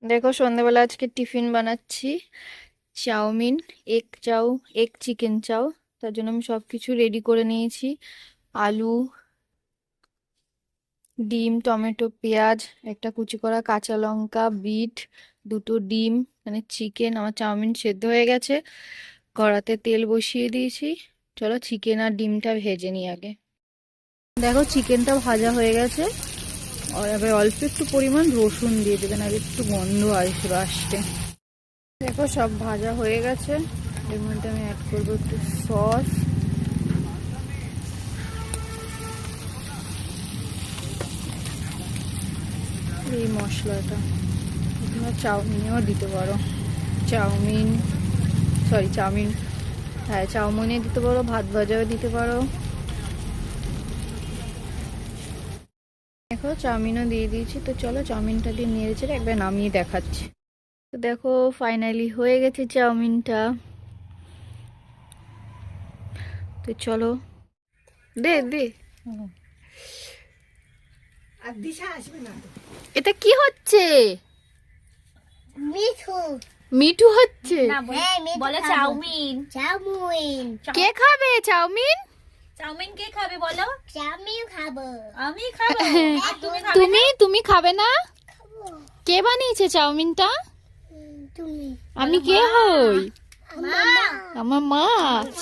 দেখো সন্ধ্যাবেলা আজকে টিফিন বানাচ্ছি। চাউমিন, এগ চাউ, এগ চিকেন চাউ। তার জন্য আমি সবকিছু রেডি করে নিয়েছি। আলু, ডিম, টমেটো, পেঁয়াজ, একটা কুচি করা কাঁচা লঙ্কা, বিট, দুটো ডিম, মানে চিকেন। আমার চাউমিন সেদ্ধ হয়ে গেছে, কড়াতে তেল বসিয়ে দিয়েছি। চলো চিকেন আর ডিমটা ভেজে নিই আগে। দেখো চিকেনটা ভাজা হয়ে গেছে। আর এবার অল্প একটু পরিমাণ রসুন দিয়ে দেবেন, আর একটু গন্ধ আসবে। দেখো সব ভাজা হয়ে গেছে। এর মধ্যে আমি অ্যাড করবো একটু সস, এই মশলাটা তোমরা চাউমিনেও দিতে পারো। চাউমিন, চাউমিন, হ্যাঁ চাউমিনে দিতে পারো, ভাত ভাজাও দিতে পারো। দেখো চাউমিনও দিয়ে দিয়েছি, তো চলো চাউমিনটা দিয়ে নেড়ে চেড়ে একবার নামিয়ে দেখাচ্ছি। তো দেখো ফাইনালি হয়ে গেছে চাউমিনটা। তো চলো দে দে। আর দিশা আসবে না। এটা কি হচ্ছে? মিঠু। মিঠু হচ্ছে? হ্যাঁ, মিঠু বলো খাবো। চাউমিন। চাউমিন। কে খাবে চাউমিন? চাউমিন কে খাবে বলো? চাউমিন খাবো। আমি খাবো। আর তুমি খাবে? তুমি খাবে না? খাবো। কে বানিয়েছে চাউমিনটা? তুমি। আমি কে হই? মা। আমার মা।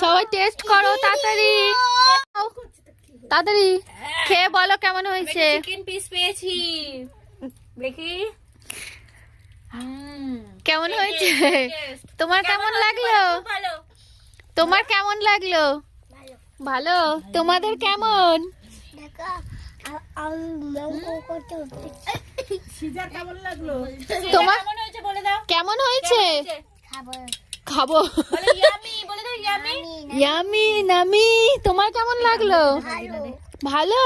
সবাই টেস্ট করো তাড়াতাড়ি, তাড়াতাড়ি খেয়ে বলো কেমন হয়েছে। চিকেন পিস পেয়েছি, দেখি। কেমন হয়েছে? তোমার কেমন লাগলো? ভালো। তোমার কেমন লাগলো? ভালো। ভালো। তোমাদের কেমন? দেখো আমি মাংস করতে হচ্ছে। সিজার কেমন লাগলো? তোমার কেমন হয়েছে বলে দাও। কেমন হয়েছে? খাবো। খাবো। বলো ইয়ামি, বলে দাও ইয়ামি। ইয়ামি নামি। তোমার কেমন লাগলো? ভালো। ভালো।